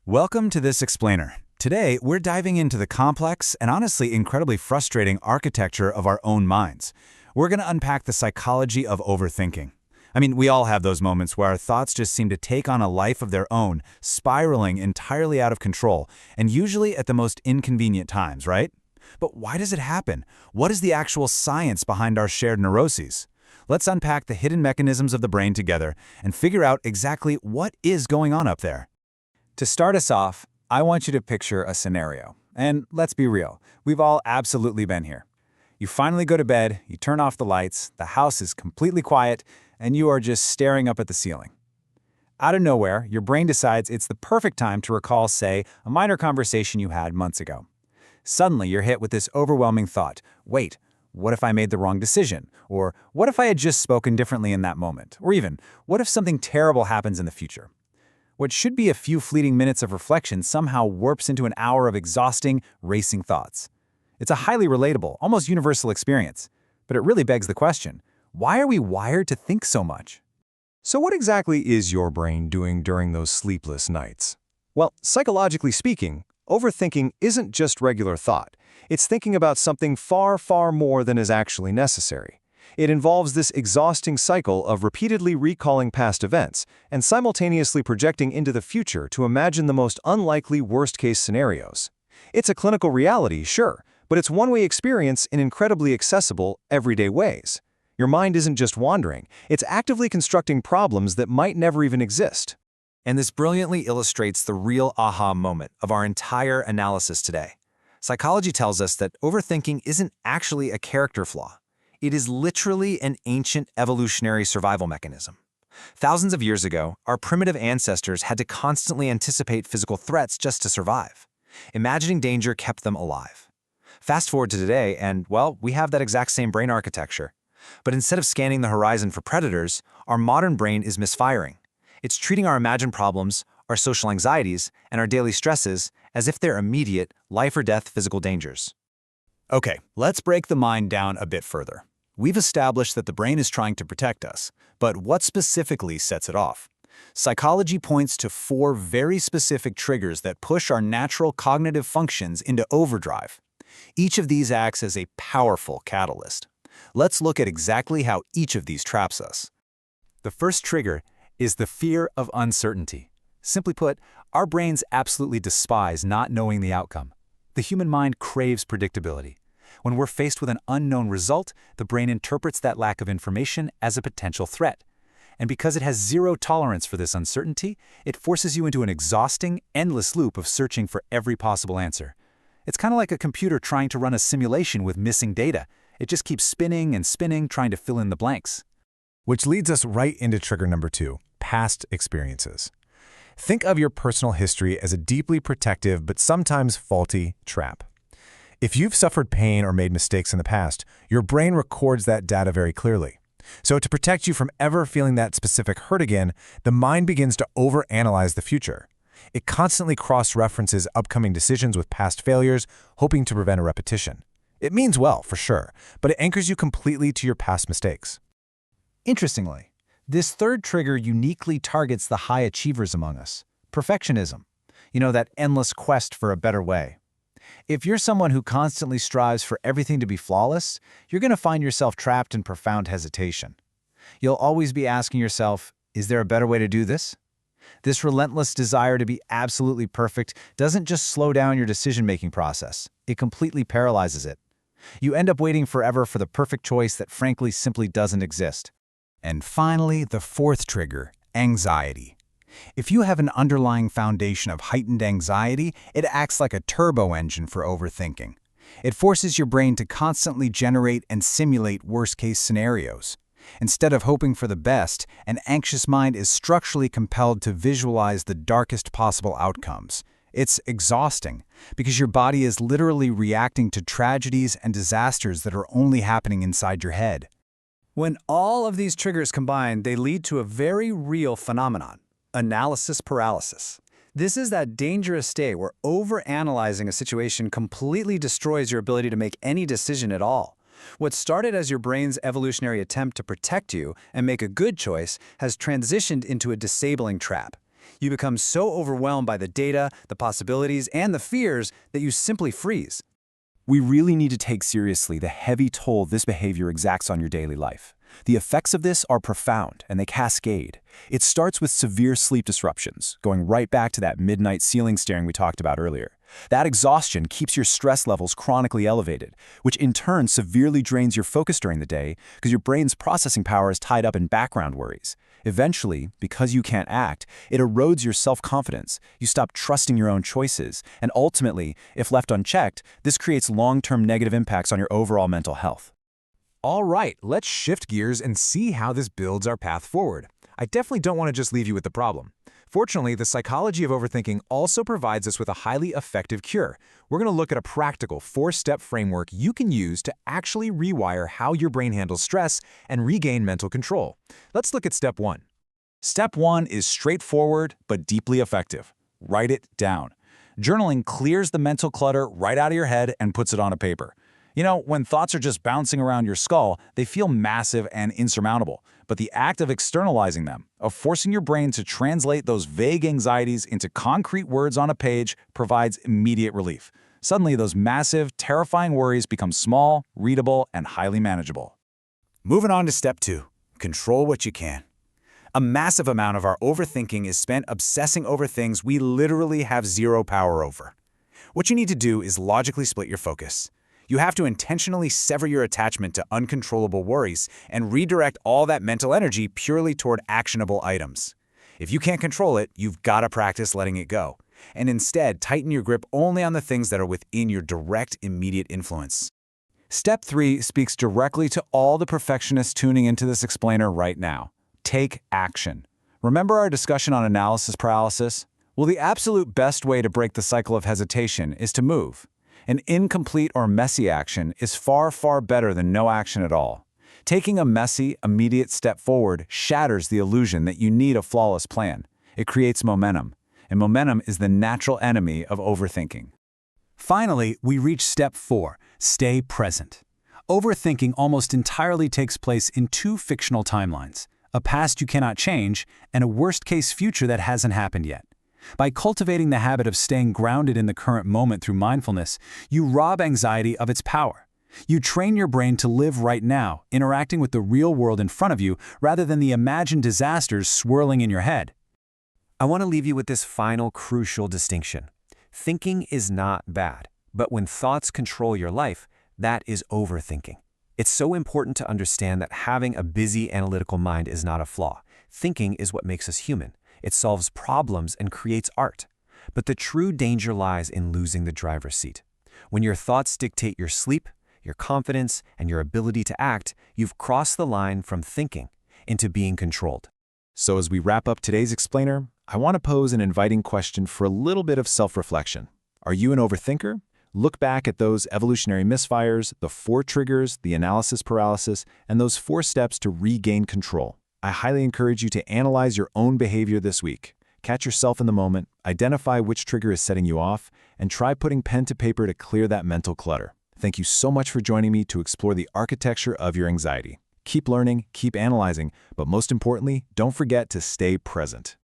Welcome to this explainer. Today, we're diving into the complex and honestly incredibly frustrating architecture of our own minds. We're going to unpack the psychology of overthinking. We all have those moments where our thoughts just seem to take on a life of their own, spiraling entirely out of control, and usually at the most inconvenient times, right? But why does it happen? What is the actual science behind our shared neuroses? Let's unpack the hidden mechanisms of the brain together and figure out exactly what is going on up there. To start us off, I want you to picture a scenario. And let's be real, we've all absolutely been here. You finally go to bed, you turn off the lights, the house is completely quiet, and you are just staring up at the ceiling. Out of nowhere, your brain decides it's the perfect time to recall, say, a minor conversation you had months ago. Suddenly, you're hit with this overwhelming thought, wait, what if I made the wrong decision? Or what if I had just spoken differently in that moment? Or even, what if something terrible happens in the future? What should be a few fleeting minutes of reflection somehow warps into an hour of exhausting, racing thoughts. It's a highly relatable, almost universal experience. But it really begs the question, why are we wired to think so much? So what exactly is your brain doing during those sleepless nights? Well, psychologically speaking, overthinking isn't just regular thought. It's thinking about something far, far more than is actually necessary. It involves this exhausting cycle of repeatedly recalling past events and simultaneously projecting into the future to imagine the most unlikely worst-case scenarios. It's a clinical reality, sure, but it's one-way experience in incredibly accessible, everyday ways. Your mind isn't just wandering, it's actively constructing problems that might never even exist. And this brilliantly illustrates the real aha moment of our entire analysis today. Psychology tells us that overthinking isn't actually a character flaw. It is literally an ancient evolutionary survival mechanism. Thousands of years ago, our primitive ancestors had to constantly anticipate physical threats just to survive. Imagining danger kept them alive. Fast forward to today, and, well, we have that exact same brain architecture. But instead of scanning the horizon for predators, our modern brain is misfiring. It's treating our imagined problems, our social anxieties, and our daily stresses as if they're immediate, life-or-death physical dangers. Okay, let's break the mind down a bit further. We've established that the brain is trying to protect us, but what specifically sets it off? Psychology points to 4 very specific triggers that push our natural cognitive functions into overdrive. Each of these acts as a powerful catalyst. Let's look at exactly how each of these traps us. The first trigger is the fear of uncertainty. Simply put, our brains absolutely despise not knowing the outcome. The human mind craves predictability. When we're faced with an unknown result, the brain interprets that lack of information as a potential threat. And because it has zero tolerance for this uncertainty, it forces you into an exhausting, endless loop of searching for every possible answer. It's kind of like a computer trying to run a simulation with missing data. It just keeps spinning and spinning, trying to fill in the blanks. Which leads us right into trigger number 2, past experiences. Think of your personal history as a deeply protective but sometimes faulty trap. If you've suffered pain or made mistakes in the past, your brain records that data very clearly. So to protect you from ever feeling that specific hurt again, the mind begins to overanalyze the future. It constantly cross-references upcoming decisions with past failures, hoping to prevent a repetition. It means well, for sure, but it anchors you completely to your past mistakes. Interestingly, this third trigger uniquely targets the high achievers among us. Perfectionism. That endless quest for a better way. If you're someone who constantly strives for everything to be flawless, you're going to find yourself trapped in profound hesitation. You'll always be asking yourself, is there a better way to do this? This relentless desire to be absolutely perfect doesn't just slow down your decision-making process, it completely paralyzes it. You end up waiting forever for the perfect choice that frankly simply doesn't exist. And finally, the fourth trigger, anxiety. If you have an underlying foundation of heightened anxiety, it acts like a turbo engine for overthinking. It forces your brain to constantly generate and simulate worst-case scenarios. Instead of hoping for the best, an anxious mind is structurally compelled to visualize the darkest possible outcomes. It's exhausting, because your body is literally reacting to tragedies and disasters that are only happening inside your head. When all of these triggers combine, they lead to a very real phenomenon. Analysis paralysis. This is that dangerous state where overanalyzing a situation completely destroys your ability to make any decision at all. What started as your brain's evolutionary attempt to protect you and make a good choice has transitioned into a disabling trap. You become so overwhelmed by the data, the possibilities, and the fears that you simply freeze. We really need to take seriously the heavy toll this behavior exacts on your daily life. The effects of this are profound, and they cascade. It starts with severe sleep disruptions, going right back to that midnight ceiling staring we talked about earlier. That exhaustion keeps your stress levels chronically elevated, which in turn severely drains your focus during the day because your brain's processing power is tied up in background worries. Eventually, because you can't act, it erodes your self-confidence. You stop trusting your own choices, and ultimately, if left unchecked, this creates long-term negative impacts on your overall mental health. All right, let's shift gears and see how this builds our path forward. I definitely don't want to just leave you with the problem. Fortunately, the psychology of overthinking also provides us with a highly effective cure. We're going to look at a practical 4-step framework you can use to actually rewire how your brain handles stress and regain mental control. Let's look at step 1. Step 1 is straightforward but deeply effective. Write it down. Journaling clears the mental clutter right out of your head and puts it on a paper. You know, when thoughts are just bouncing around your skull, they feel massive and insurmountable. But the act of externalizing them, of forcing your brain to translate those vague anxieties into concrete words on a page, provides immediate relief. Suddenly, those massive, terrifying worries become small, readable, and highly manageable. Moving on to step 2, control what you can. A massive amount of our overthinking is spent obsessing over things we literally have zero power over. What you need to do is logically split your focus. You have to intentionally sever your attachment to uncontrollable worries and redirect all that mental energy purely toward actionable items. If you can't control it, you've got to practice letting it go, and instead tighten your grip only on the things that are within your direct, immediate influence. Step 3 speaks directly to all the perfectionists tuning into this explainer right now. Take action. Remember our discussion on analysis paralysis? Well, the absolute best way to break the cycle of hesitation is to move. An incomplete or messy action is far, far better than no action at all. Taking a messy, immediate step forward shatters the illusion that you need a flawless plan. It creates momentum, and momentum is the natural enemy of overthinking. Finally, we reach step 4, stay present. Overthinking almost entirely takes place in 2 fictional timelines, a past you cannot change and a worst-case future that hasn't happened yet. By cultivating the habit of staying grounded in the current moment through mindfulness, you rob anxiety of its power. You train your brain to live right now, interacting with the real world in front of you rather than the imagined disasters swirling in your head. I want to leave you with this final crucial distinction. Thinking is not bad, but when thoughts control your life, that is overthinking. It's so important to understand that having a busy analytical mind is not a flaw. Thinking is what makes us human. It solves problems and creates art. But the true danger lies in losing the driver's seat. When your thoughts dictate your sleep, your confidence, and your ability to act, you've crossed the line from thinking into being controlled. So as we wrap up today's explainer, I want to pose an inviting question for a little bit of self-reflection. Are you an overthinker? Look back at those evolutionary misfires, the 4 triggers, the analysis paralysis, and those 4 steps to regain control. I highly encourage you to analyze your own behavior this week. Catch yourself in the moment, identify which trigger is setting you off, and try putting pen to paper to clear that mental clutter. Thank you so much for joining me to explore the architecture of your anxiety. Keep learning, keep analyzing, but most importantly, don't forget to stay present.